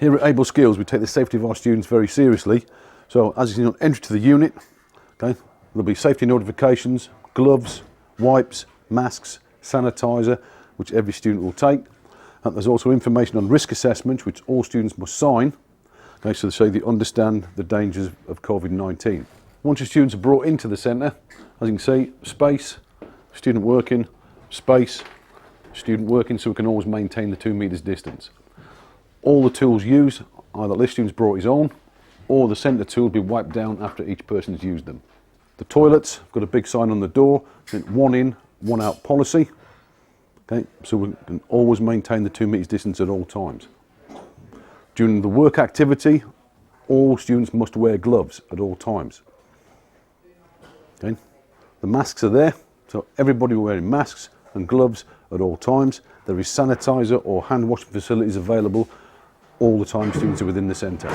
Here at Able Skills, we take the safety of our students very seriously. So as you see on entry to the unit, okay, there'll be safety notifications, gloves, wipes, masks, sanitizer, which every student will take. And there's also information on risk assessment, which all students must sign, okay, so they understand the dangers of COVID-19. Once your students are brought into the centre, as you can see, space, student working, space, student working, so we can always maintain the 2 metres distance. All the tools used, either this student's brought his own, or the centre tool will be wiped down after each person has used them. The toilets, got a big sign on the door, 1 in, 1 out policy. Okay, so we can always maintain the 2 metres distance at all times. During the work activity, all students must wear gloves at all times. Okay, the masks are there, so everybody will be wearing masks and gloves at all times. There is sanitizer or hand washing facilities available all the time students are within the centre.